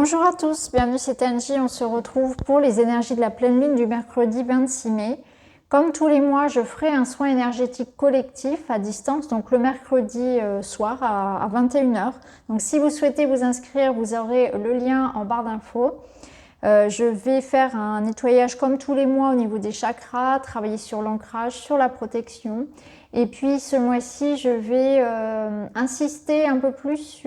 Bonjour à tous, bienvenue c'est Angie, on se retrouve pour les énergies de la pleine lune du mercredi 26 mai. Comme tous les mois, je ferai un soin énergétique collectif à distance, donc le mercredi soir à 21 h. Donc si vous souhaitez vous inscrire, vous aurez le lien en barre d'infos. Je vais faire un nettoyage comme tous les mois au niveau des chakras, travailler sur l'ancrage, sur la protection. Et puis ce mois-ci, je vais insister un peu plus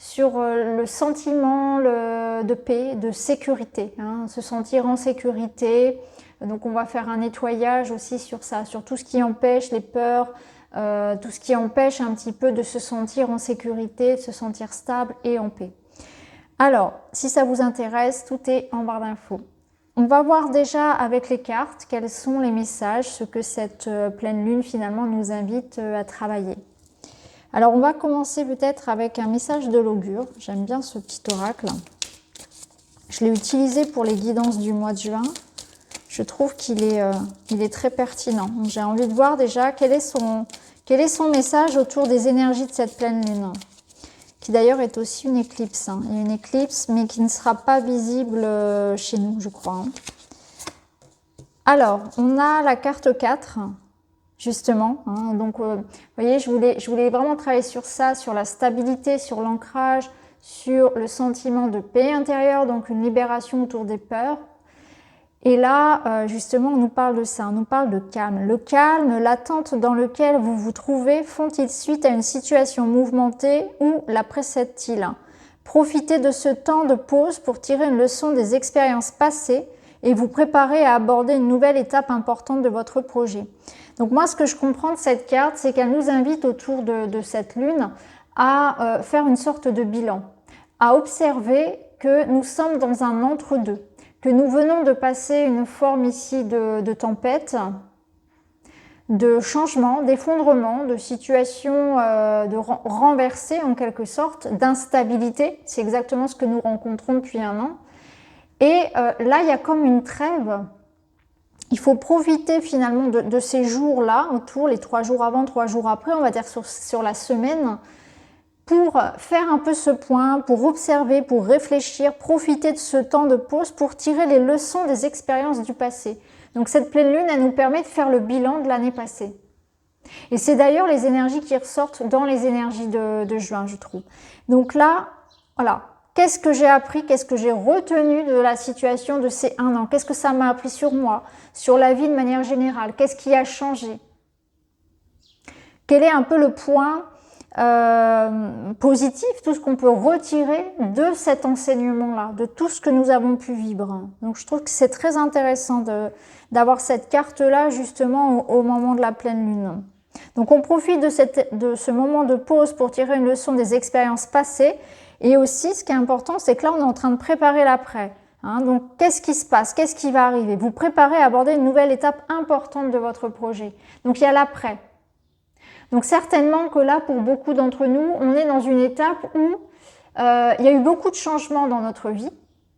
sur le sentiment de paix, de sécurité, se sentir en sécurité. Donc on va faire un nettoyage aussi sur ça, sur tout ce qui empêche les peurs, tout ce qui empêche un petit peu de se sentir en sécurité, de se sentir stable et en paix. Alors, si ça vous intéresse, tout est en barre d'infos. On va voir déjà avec les cartes quels sont les messages, ce que cette pleine lune finalement nous invite à travailler. Alors, on va commencer peut-être avec un message de l'augure. J'aime bien ce petit oracle. Je l'ai utilisé pour les guidances du mois de juin. Je trouve qu'il est très pertinent. J'ai envie de voir déjà quel est son message autour des énergies de cette pleine lune, qui d'ailleurs est aussi une éclipse. Il y a une éclipse, mais qui ne sera pas visible chez nous, je crois. Alors, on a la carte 4. Justement, donc vous voyez, je voulais vraiment travailler sur ça, sur la stabilité, sur l'ancrage, sur le sentiment de paix intérieure, donc une libération autour des peurs. Et là, justement, on nous parle de ça, on nous parle de calme. Le calme, l'attente dans lequel vous vous trouvez font-ils suite à une situation mouvementée ou la précède-t-il? Profitez de ce temps de pause pour tirer une leçon des expériences passées et vous préparer à aborder une nouvelle étape importante de votre projet. Donc moi, ce que je comprends de cette carte, c'est qu'elle nous invite autour de cette lune à faire une sorte de bilan, à observer que nous sommes dans un entre-deux, que nous venons de passer une forme ici de tempête, de changement, d'effondrement, de situation de renversée en quelque sorte, d'instabilité. C'est exactement ce que nous rencontrons depuis un an. Et là, il y a comme une trêve. Il faut profiter finalement de ces jours-là, autour, les 3 jours avant, 3 jours après, on va dire sur la semaine, pour faire un peu ce point, pour observer, pour réfléchir, profiter de ce temps de pause pour tirer les leçons des expériences du passé. Donc cette pleine lune, elle nous permet de faire le bilan de l'année passée. Et c'est d'ailleurs les énergies qui ressortent dans les énergies de juin, je trouve. Donc là, voilà. Qu'est-ce que j'ai appris, qu'est-ce que j'ai retenu de la situation de ces 1 an? Qu'est-ce que ça m'a appris sur moi, sur la vie de manière générale? Qu'est-ce qui a changé? Quel est un peu le point positif, tout ce qu'on peut retirer de cet enseignement-là, de tout ce que nous avons pu vivre? Donc je trouve que c'est très intéressant d'avoir cette carte-là justement au moment de la pleine lune. Donc on profite de ce moment de pause pour tirer une leçon des expériences passées. Et aussi, ce qui est important, c'est que là, on est en train de préparer l'après. Donc, qu'est-ce qui se passe? Qu'est-ce qui va arriver? Vous préparez à aborder une nouvelle étape importante de votre projet. Donc, il y a l'après. Donc, certainement que là, pour beaucoup d'entre nous, on est dans une étape où il y a eu beaucoup de changements dans notre vie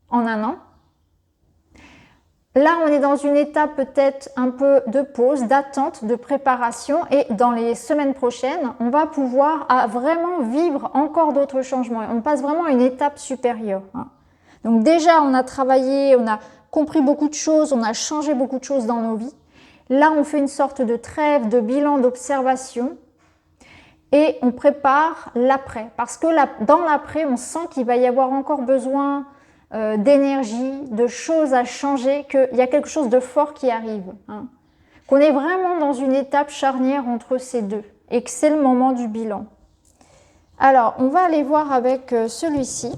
en un an. Là, on est dans une étape peut-être un peu de pause, d'attente, de préparation, et dans les semaines prochaines, on va pouvoir vraiment vivre encore d'autres changements. On passe vraiment à une étape supérieure. Donc déjà, on a travaillé, on a compris beaucoup de choses, on a changé beaucoup de choses dans nos vies. Là, on fait une sorte de trêve, de bilan, d'observation, et on prépare l'après. Parce que dans l'après, on sent qu'il va y avoir encore besoin d'énergie, de choses à changer, qu'il y a quelque chose de fort qui arrive. Qu'on est vraiment dans une étape charnière entre ces deux et que c'est le moment du bilan. Alors, on va aller voir avec celui-ci,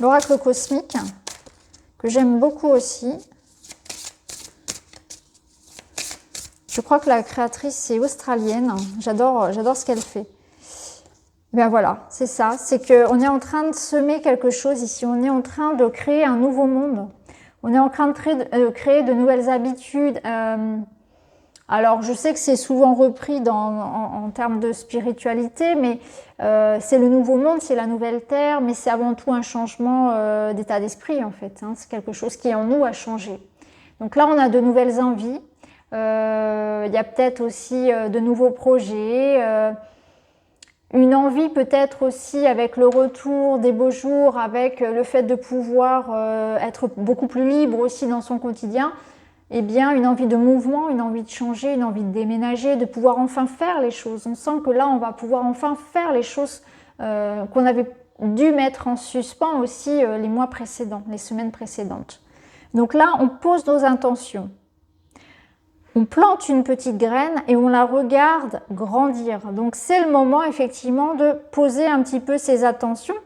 l'oracle cosmique, que j'aime beaucoup aussi. Je crois que la créatrice est australienne. J'adore ce qu'elle fait. Ben voilà, c'est ça, c'est qu'on est en train de semer quelque chose ici, on est en train de créer un nouveau monde, on est en train de créer de nouvelles habitudes. Alors je sais que c'est souvent repris en termes de spiritualité, mais c'est le nouveau monde, c'est la nouvelle terre, mais c'est avant tout un changement d'état d'esprit en fait, c'est quelque chose qui en nous a changé. Donc là on a de nouvelles envies, il y a peut-être aussi de nouveaux projets, une envie peut-être aussi avec le retour des beaux jours, avec le fait de pouvoir être beaucoup plus libre aussi dans son quotidien, eh bien une envie de mouvement, une envie de changer, une envie de déménager, de pouvoir enfin faire les choses. On sent que là, on va pouvoir enfin faire les choses qu'on avait dû mettre en suspens aussi les mois précédents, les semaines précédentes. Donc là, on pose nos intentions. On plante une petite graine et on la regarde grandir. Donc c'est le moment effectivement de poser un petit peu ses attentions.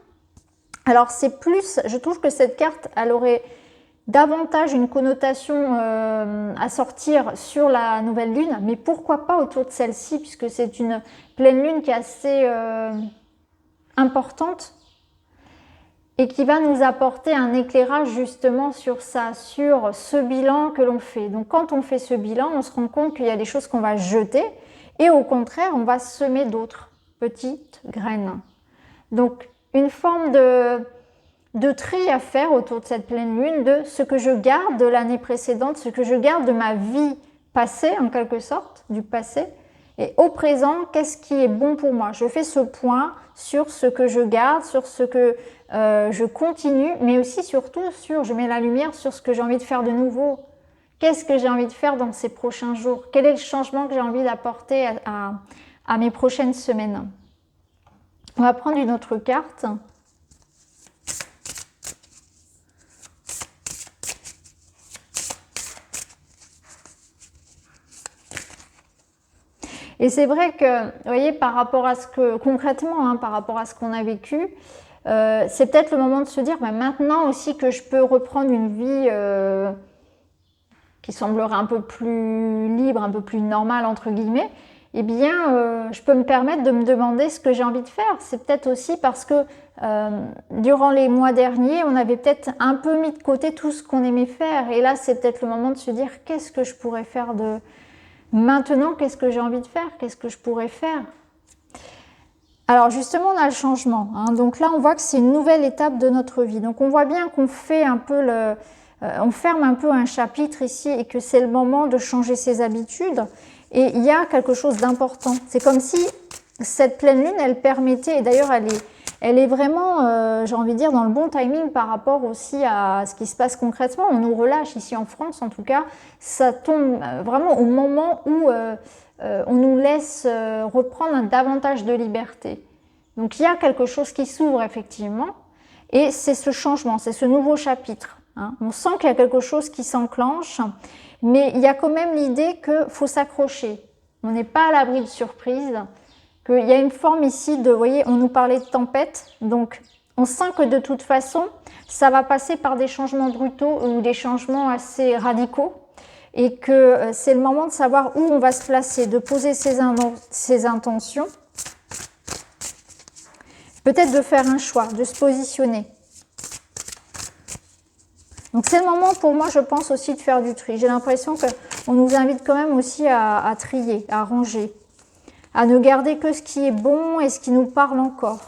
Alors c'est plus, je trouve que cette carte, elle aurait davantage une connotation à sortir sur la nouvelle lune, mais pourquoi pas autour de celle-ci, puisque c'est une pleine lune qui est assez importante et qui va nous apporter un éclairage justement sur ça, sur ce bilan que l'on fait. Donc quand on fait ce bilan, on se rend compte qu'il y a des choses qu'on va jeter et au contraire, on va semer d'autres petites graines. Donc une forme de tri à faire autour de cette pleine lune, de ce que je garde de l'année précédente, ce que je garde de ma vie passée en quelque sorte, du passé, et au présent, qu'est-ce qui est bon pour moi? Je fais ce point sur ce que je garde, sur ce que je continue, mais aussi surtout je mets la lumière sur ce que j'ai envie de faire de nouveau. Qu'est-ce que j'ai envie de faire dans ces prochains jours? Quel est le changement que j'ai envie d'apporter à mes prochaines semaines? On va prendre une autre carte. Et c'est vrai que, vous voyez, par rapport à ce que, concrètement, hein, par rapport à ce qu'on a vécu, c'est peut-être le moment de se dire, bah, maintenant aussi que je peux reprendre une vie qui semblerait un peu plus libre, un peu plus normale, entre guillemets, eh bien, je peux me permettre de me demander ce que j'ai envie de faire. C'est peut-être aussi parce que durant les mois derniers, on avait peut-être un peu mis de côté tout ce qu'on aimait faire. Et là, c'est peut-être le moment de se dire, qu'est-ce que je pourrais faire de... Maintenant, qu'est-ce que j'ai envie de faire? Qu'est-ce que je pourrais faire? Alors justement, on a le changement. Hein. Donc là, on voit que c'est une nouvelle étape de notre vie. Donc on voit bien qu'on fait un peu on ferme un peu un chapitre ici et que c'est le moment de changer ses habitudes. Et il y a quelque chose d'important. C'est comme si cette pleine lune, elle permettait, et d'ailleurs elle est vraiment, j'ai envie de dire, dans le bon timing par rapport aussi à ce qui se passe concrètement. On nous relâche ici en France, en tout cas. Ça tombe vraiment au moment où on nous laisse reprendre davantage de liberté. Donc il y a quelque chose qui s'ouvre effectivement. Et c'est ce changement, c'est ce nouveau chapitre. Hein. On sent qu'il y a quelque chose qui s'enclenche, mais il y a quand même l'idée qu'il faut s'accrocher. On n'est pas à l'abri de surprises. Qu'il y a une forme ici de, vous voyez, on nous parlait de tempête, donc on sent que de toute façon, ça va passer par des changements brutaux ou des changements assez radicaux et que c'est le moment de savoir où on va se placer, de poser ses intentions, peut-être de faire un choix, de se positionner. Donc c'est le moment pour moi, je pense aussi, de faire du tri. J'ai l'impression qu'on nous invite quand même aussi à trier, à ranger, à ne garder que ce qui est bon et ce qui nous parle encore.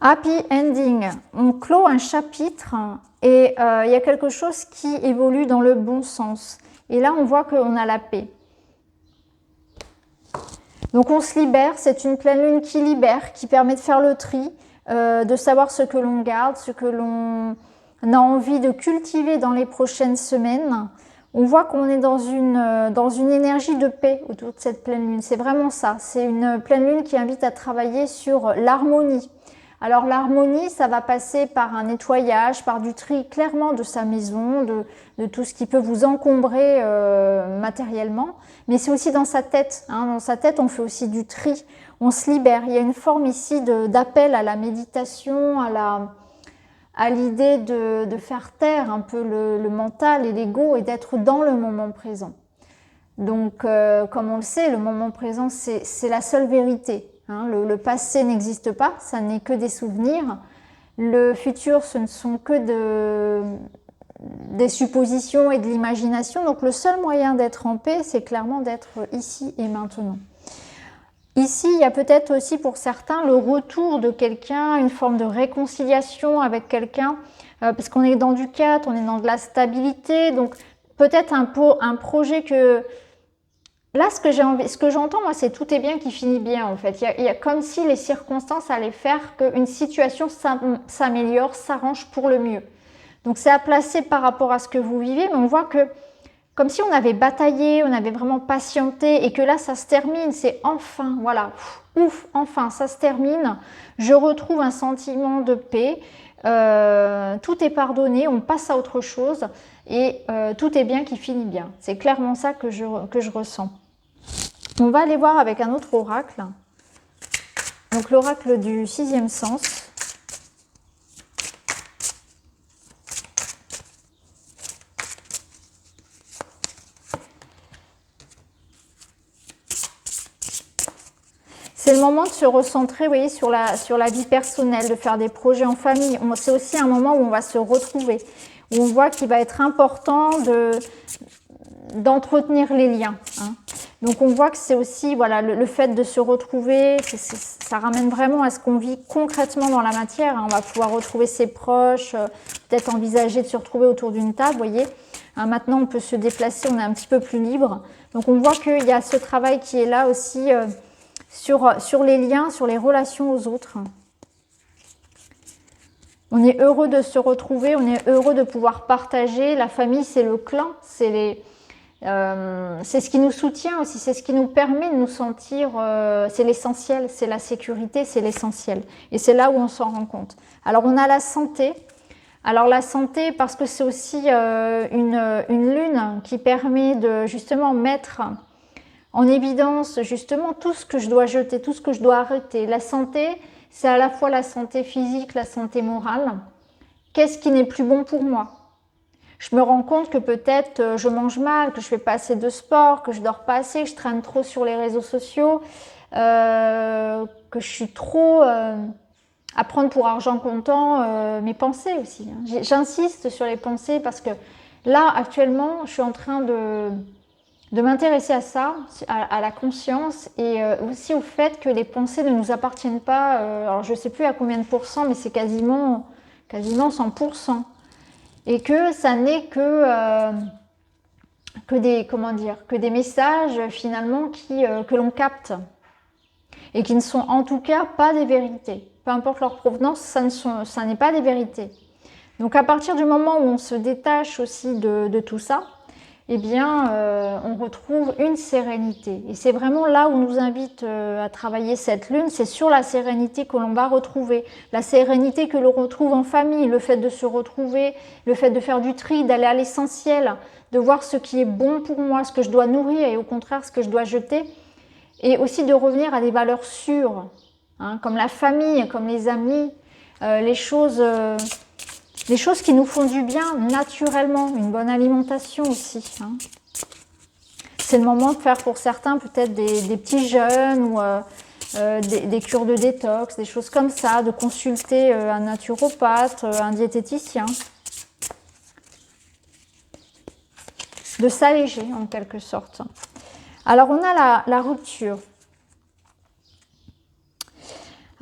Happy ending. On clôt un chapitre et il y a quelque chose qui évolue dans le bon sens. Et là, on voit qu'on a la paix. Donc on se libère, c'est une pleine lune qui libère, qui permet de faire le tri, de savoir ce que l'on garde, ce que l'on a envie de cultiver dans les prochaines semaines. On voit qu'on est dans une énergie de paix autour de cette pleine lune. C'est vraiment ça. C'est une pleine lune qui invite à travailler sur l'harmonie. Alors l'harmonie, ça va passer par un nettoyage, par du tri clairement de sa maison, de tout ce qui peut vous encombrer matériellement. Mais c'est aussi dans sa tête. Hein. Dans sa tête, on fait aussi du tri. On se libère. Il y a une forme ici d'appel à la méditation, à l'idée de faire taire un peu le mental et l'ego et d'être dans le moment présent. Donc, comme on le sait, le moment présent, c'est la seule vérité. Hein. Le passé n'existe pas, ça n'est que des souvenirs. Le futur, ce ne sont que des suppositions et de l'imagination. Donc, le seul moyen d'être en paix, c'est clairement d'être ici et maintenant. Ici, il y a peut-être aussi pour certains le retour de quelqu'un, une forme de réconciliation avec quelqu'un, parce qu'on est dans du 4, on est dans de la stabilité, donc peut-être un projet là, ce que j'entends, moi, c'est tout est bien qui finit bien, en fait. Il y a comme si les circonstances allaient faire qu'une situation s'améliore, s'arrange pour le mieux. Donc, c'est à placer par rapport à ce que vous vivez, mais on voit que comme si on avait bataillé, on avait vraiment patienté et que là, ça se termine. C'est enfin, voilà, ouf, enfin, ça se termine. Je retrouve un sentiment de paix. Tout est pardonné, on passe à autre chose et tout est bien qui finit bien. C'est clairement ça que je ressens. On va aller voir avec un autre oracle. Donc l'oracle du sixième sens. C'est le moment de se recentrer, vous voyez, sur la vie personnelle, de faire des projets en famille. C'est aussi un moment où on va se retrouver, où on voit qu'il va être important d'entretenir les liens. Hein. Donc on voit que c'est aussi voilà, le fait de se retrouver, ça ramène vraiment à ce qu'on vit concrètement dans la matière. Hein. On va pouvoir retrouver ses proches, peut-être envisager de se retrouver autour d'une table, vous voyez. Hein, maintenant on peut se déplacer, on est un petit peu plus libre. Donc on voit qu'il y a ce travail qui est là aussi sur les liens, sur les relations aux autres. On est heureux de se retrouver, on est heureux de pouvoir partager. La famille, c'est le clan, c'est ce qui nous soutient aussi, c'est ce qui nous permet de nous sentir, c'est l'essentiel, c'est la sécurité, c'est l'essentiel. Et c'est là où on s'en rend compte. Alors on a la santé. Alors la santé, parce que c'est aussi une lune qui permet de justement mettre en évidence justement tout ce que je dois jeter, tout ce que je dois arrêter. La santé, c'est à la fois la santé physique, la santé morale. Qu'est-ce qui n'est plus bon pour moi? Je me rends compte que peut-être je mange mal, que je fais pas assez de sport, que je dors pas assez, que je traîne trop sur les réseaux sociaux, que je suis trop à prendre pour argent comptant mes pensées aussi. Hein. J'insiste sur les pensées parce que là, actuellement, je suis en train de m'intéresser à ça, à la conscience et aussi au fait que les pensées ne nous appartiennent pas. Alors je ne sais plus à combien de pourcents, mais c'est quasiment 100%. Et que ça n'est que des messages finalement que l'on capte et qui ne sont en tout cas pas des vérités. Peu importe leur provenance, ça n'est pas des vérités. Donc à partir du moment où on se détache aussi de tout ça, eh bien, on retrouve une sérénité. Et c'est vraiment là où on nous invite à travailler cette lune, c'est sur la sérénité que l'on va retrouver. La sérénité que l'on retrouve en famille, le fait de se retrouver, le fait de faire du tri, d'aller à l'essentiel, de voir ce qui est bon pour moi, ce que je dois nourrir et au contraire ce que je dois jeter. Et aussi de revenir à des valeurs sûres, hein, comme la famille, comme les amis, les choses qui nous font du bien naturellement, une bonne alimentation aussi. Hein. C'est le moment de faire pour certains peut-être des petits jeûnes ou des cures de détox, des choses comme ça, de consulter un naturopathe, un diététicien. De s'alléger en quelque sorte. Alors on a la rupture.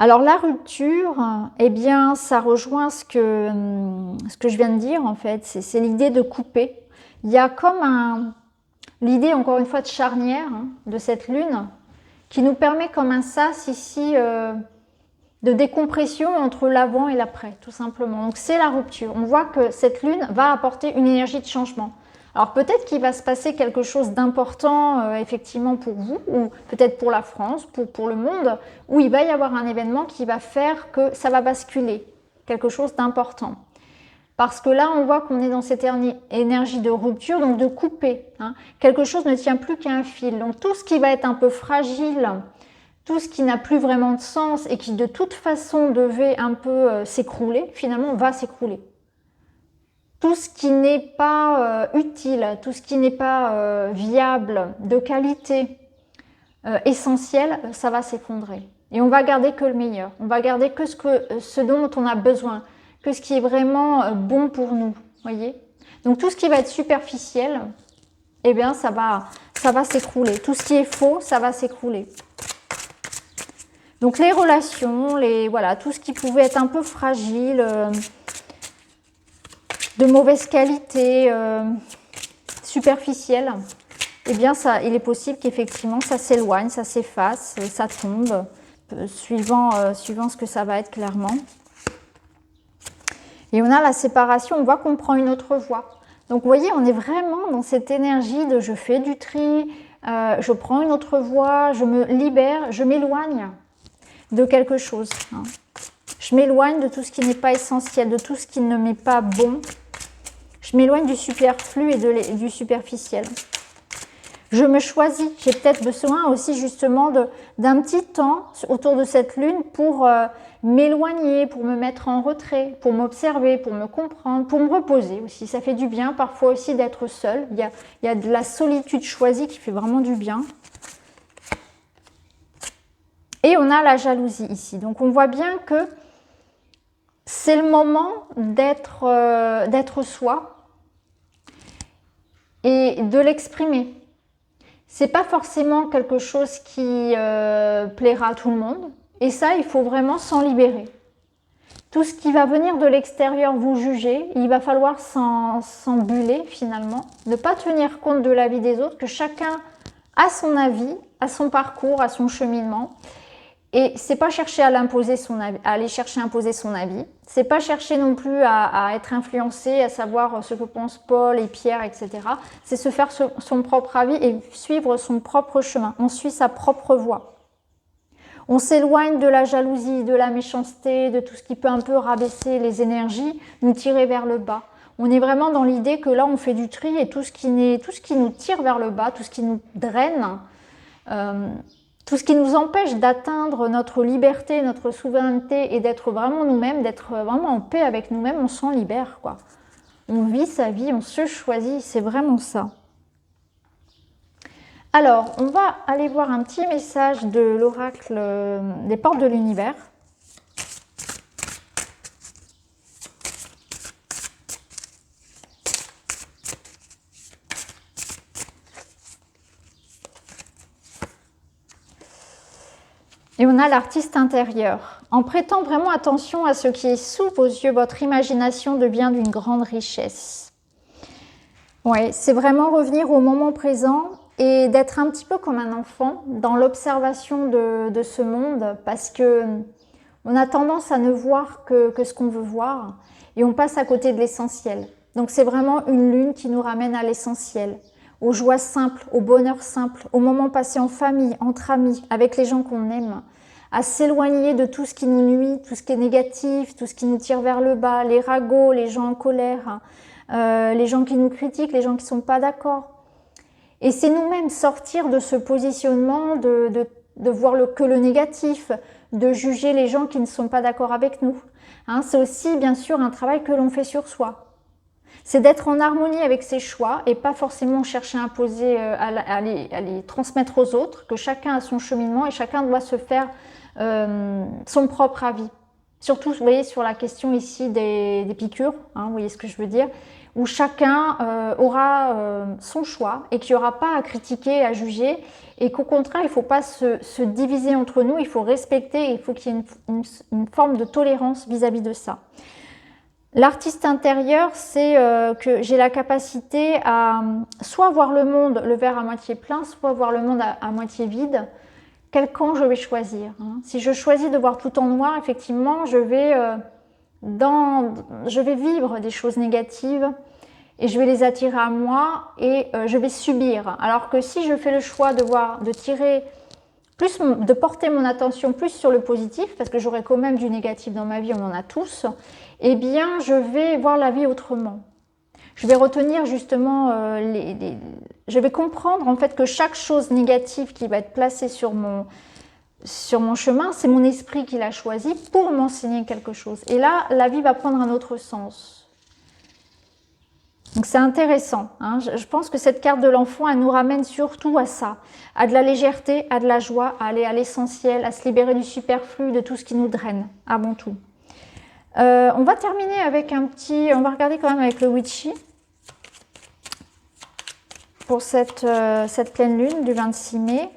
Alors la rupture, eh bien ça rejoint ce que je viens de dire en fait, c'est l'idée de couper. Il y a comme l'idée encore une fois de charnière hein, de cette lune qui nous permet comme un sas ici de décompression entre l'avant et l'après tout simplement. Donc c'est la rupture. On voit que cette lune va apporter une énergie de changement. Alors peut-être qu'il va se passer quelque chose d'important effectivement pour vous, ou peut-être pour la France, pour le monde, où il va y avoir un événement qui va faire que ça va basculer, quelque chose d'important. Parce que là, on voit qu'on est dans cette énergie de rupture, donc de couper. Hein. Quelque chose ne tient plus qu'à un fil. Donc tout ce qui va être un peu fragile, tout ce qui n'a plus vraiment de sens et qui de toute façon devait un peu s'écrouler, finalement va s'écrouler. Tout ce qui n'est pas utile, tout ce qui n'est pas viable, de qualité, essentiel, ça va s'effondrer. Et on va garder que le meilleur. On va garder que ce dont on a besoin, que ce qui est vraiment bon pour nous. Voyez ? Donc tout ce qui va être superficiel, eh bien ça va s'écrouler. Tout ce qui est faux, ça va s'écrouler. Donc les relations, voilà, tout ce qui pouvait être un peu fragile, de mauvaise qualité, superficielle, eh bien, il est possible qu'effectivement, ça s'éloigne, ça s'efface, ça tombe, suivant ce que ça va être clairement. Et on a la séparation, on voit qu'on prend une autre voie. Donc, vous voyez, on est vraiment dans cette énergie de je fais du tri, je prends une autre voie, je me libère, je m'éloigne de quelque chose. Hein. Je m'éloigne de tout ce qui n'est pas essentiel, de tout ce qui ne m'est pas bon. Je m'éloigne du superflu et du superficiel. Je me choisis. J'ai peut-être besoin aussi justement d'un petit temps autour de cette lune pour m'éloigner, pour me mettre en retrait, pour m'observer, pour me comprendre, pour me reposer aussi. Ça fait du bien parfois aussi d'être seul. Il y a de la solitude choisie qui fait vraiment du bien. Et on a la jalousie ici. Donc on voit bien que c'est le moment d'être soi et de l'exprimer. C'est pas forcément quelque chose qui plaira à tout le monde. Et ça, il faut vraiment s'en libérer. Tout ce qui va venir de l'extérieur vous juger, il va falloir s'en buller finalement. Ne pas tenir compte de l'avis des autres, que chacun a son avis, a son parcours, a son cheminement. Et c'est pas chercher à l'imposer son avis, à aller chercher à imposer son avis. C'est pas chercher non plus à être influencé, à savoir ce que pensent Paul et Pierre, etc. C'est se faire son propre avis et suivre son propre chemin. On suit sa propre voie. On s'éloigne de la jalousie, de la méchanceté, de tout ce qui peut un peu rabaisser les énergies, nous tirer vers le bas. On est vraiment dans l'idée que là, on fait du tri et tout ce qui nous tire vers le bas, tout ce qui nous draine, tout ce qui nous empêche d'atteindre notre liberté, notre souveraineté et d'être vraiment nous-mêmes, d'être vraiment en paix avec nous-mêmes, on s'en libère, quoi. On vit sa vie, on se choisit, c'est vraiment ça. Alors, on va aller voir un petit message de l'oracle des portes de l'univers. Et on a l'artiste intérieur. En prêtant vraiment attention à ce qui est sous vos yeux, votre imagination devient d'une grande richesse. Ouais, c'est vraiment revenir au moment présent et d'être un petit peu comme un enfant dans l'observation de ce monde, parce que on a tendance à ne voir que ce qu'on veut voir et on passe à côté de l'essentiel. Donc c'est vraiment une lune qui nous ramène à l'essentiel, aux joies simples, au bonheur simple, aux moments passés en famille, entre amis, avec les gens qu'on aime, à s'éloigner de tout ce qui nous nuit, tout ce qui est négatif, tout ce qui nous tire vers le bas, les ragots, les gens en colère, les gens qui nous critiquent, les gens qui ne sont pas d'accord. Et c'est nous-mêmes sortir de ce positionnement de voir que le négatif, de juger les gens qui ne sont pas d'accord avec nous. Hein, c'est aussi bien sûr un travail que l'on fait sur soi. C'est d'être en harmonie avec ses choix et pas forcément chercher à imposer, à les transmettre aux autres, que chacun a son cheminement et chacun doit se faire son propre avis. Surtout, vous voyez, sur la question ici des piqûres, hein, vous voyez ce que je veux dire, où chacun aura son choix et qu'il n'y aura pas à critiquer, à juger, et qu'au contraire, il ne faut pas se diviser entre nous, il faut respecter, il faut qu'il y ait une forme de tolérance vis-à-vis de ça. L'artiste intérieur, c'est que j'ai la capacité à soit voir le monde, le verre à moitié plein, soit voir le monde à moitié vide. Quel camp je vais choisir, hein. Si je choisis de voir tout en noir, effectivement, je vais vivre des choses négatives et je vais les attirer à moi et je vais subir. Alors que si je fais le choix de tirer plus, de porter mon attention plus sur le positif, parce que j'aurai quand même du négatif dans ma vie, on en a tous, eh bien, je vais voir la vie autrement. Je vais retenir justement, je vais comprendre en fait que chaque chose négative qui va être placée sur mon chemin, c'est mon esprit qui l'a choisi pour m'enseigner quelque chose. Et là, la vie va prendre un autre sens. Donc c'est intéressant, hein. Je pense que cette carte de l'enfant, elle nous ramène surtout à ça, à de la légèreté, à de la joie, à aller à l'essentiel, à se libérer du superflu, de tout ce qui nous draine, avant tout. On va terminer avec on va regarder quand même avec le Witchy pour cette pleine lune du 26 mai.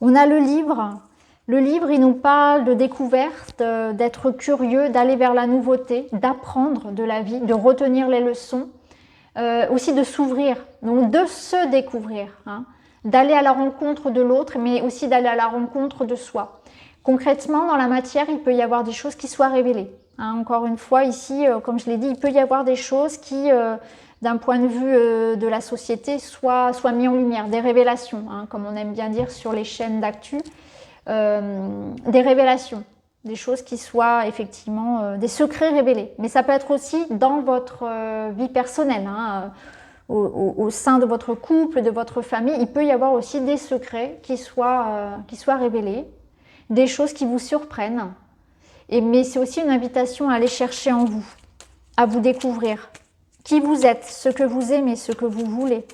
On a le livre. Le livre, il nous parle de découverte, d'être curieux, d'aller vers la nouveauté, d'apprendre de la vie, de retenir les leçons. aussi de s'ouvrir, donc de se découvrir, hein, d'aller à la rencontre de l'autre, mais aussi d'aller à la rencontre de soi. Concrètement, dans la matière, il peut y avoir des choses qui soient révélées. Hein, encore une fois, ici, comme je l'ai dit, il peut y avoir des choses qui, d'un point de vue de la société, soient mis en lumière, des révélations, hein, comme on aime bien dire sur les chaînes d'actu, des révélations, des choses qui soient effectivement des secrets révélés. Mais ça peut être aussi dans votre vie personnelle, hein, au sein de votre couple, de votre famille, il peut y avoir aussi des secrets qui soient révélés, des choses qui vous surprennent. Mais c'est aussi une invitation à aller chercher en vous, à vous découvrir qui vous êtes, ce que vous aimez, ce que vous voulez,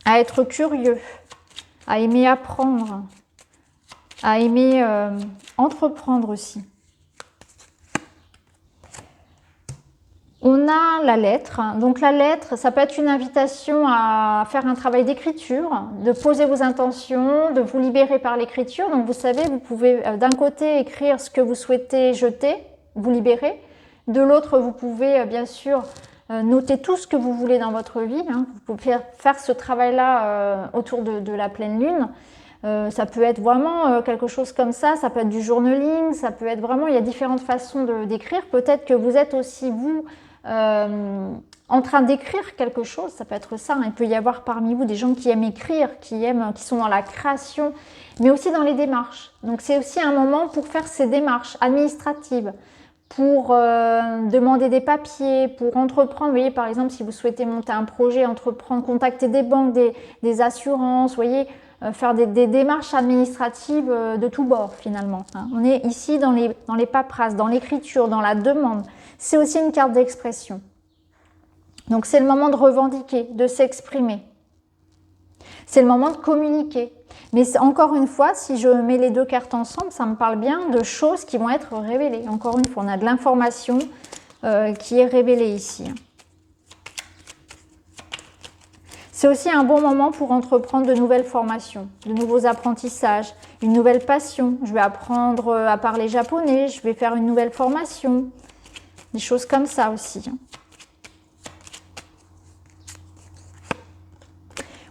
à être curieux, à aimer apprendre, à aimer entreprendre aussi. On a la lettre. Donc la lettre, ça peut être une invitation à faire un travail d'écriture, de poser vos intentions, de vous libérer par l'écriture. Donc vous savez, vous pouvez d'un côté écrire ce que vous souhaitez jeter, vous libérer. De l'autre, vous pouvez bien sûr noter tout ce que vous voulez dans votre vie. Hein. Vous pouvez faire ce travail-là autour de la pleine lune. Ça peut être vraiment quelque chose comme ça peut être du journaling, ça peut être vraiment, il y a différentes façons d'écrire. Peut-être que vous êtes aussi, vous, en train d'écrire quelque chose, ça peut être ça. Hein. Il peut y avoir parmi vous des gens qui aiment écrire, qui sont dans la création, mais aussi dans les démarches. Donc c'est aussi un moment pour faire ces démarches administratives, pour demander des papiers, pour entreprendre. Vous voyez, par exemple, si vous souhaitez monter un projet, entreprendre, contacter des banques, des assurances, vous voyez, faire des démarches administratives de tous bords finalement. Hein. On est ici dans les paperasses, dans l'écriture, dans la demande. C'est aussi une carte d'expression. Donc c'est le moment de revendiquer, de s'exprimer. C'est le moment de communiquer. Mais encore une fois, si je mets les deux cartes ensemble, ça me parle bien de choses qui vont être révélées. Encore une fois, on a de l'information qui est révélée ici. C'est aussi un bon moment pour entreprendre de nouvelles formations, de nouveaux apprentissages, une nouvelle passion. Je vais apprendre à parler japonais, je vais faire une nouvelle formation, des choses comme ça aussi.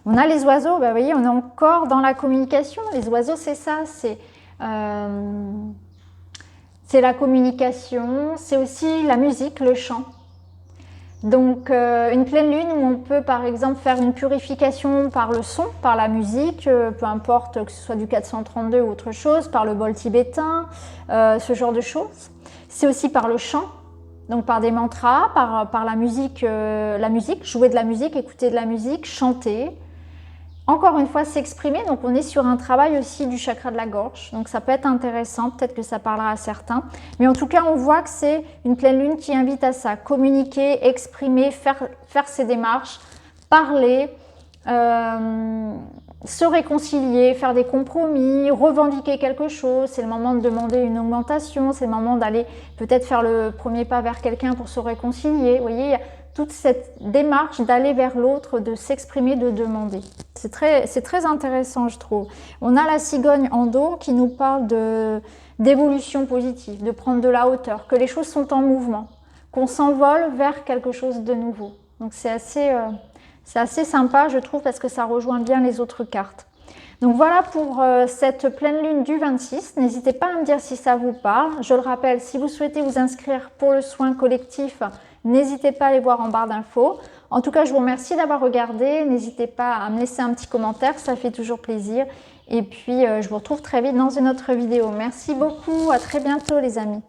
On a les oiseaux, bah, vous voyez, on est encore dans la communication. Les oiseaux, c'est ça, c'est la communication, c'est aussi la musique, le chant. Donc une pleine lune où on peut par exemple faire une purification par le son, par la musique, peu importe que ce soit du 432 ou autre chose, par le bol tibétain, ce genre de choses. C'est aussi par le chant, donc par des mantras, par la musique, jouer de la musique, écouter de la musique, chanter. Encore une fois, s'exprimer, donc on est sur un travail aussi du chakra de la gorge, donc ça peut être intéressant, peut-être que ça parlera à certains, mais en tout cas on voit que c'est une pleine lune qui invite à ça, communiquer, exprimer, faire ses démarches, parler, se réconcilier, faire des compromis, revendiquer quelque chose, c'est le moment de demander une augmentation, c'est le moment d'aller peut-être faire le premier pas vers quelqu'un pour se réconcilier, vous voyez, il y a toute cette démarche d'aller vers l'autre, de s'exprimer, de demander. C'est très intéressant, je trouve. On a la cigogne en dos qui nous parle d'évolution positive, de prendre de la hauteur, que les choses sont en mouvement, qu'on s'envole vers quelque chose de nouveau. Donc c'est assez sympa, je trouve, parce que ça rejoint bien les autres cartes. Donc voilà pour cette pleine lune du 26. N'hésitez pas à me dire si ça vous parle. Je le rappelle, si vous souhaitez vous inscrire pour le soin collectif, n'hésitez pas à aller voir en barre d'infos. En tout cas, je vous remercie d'avoir regardé. N'hésitez pas à me laisser un petit commentaire, ça fait toujours plaisir. Et puis, je vous retrouve très vite dans une autre vidéo. Merci beaucoup, à très bientôt les amis.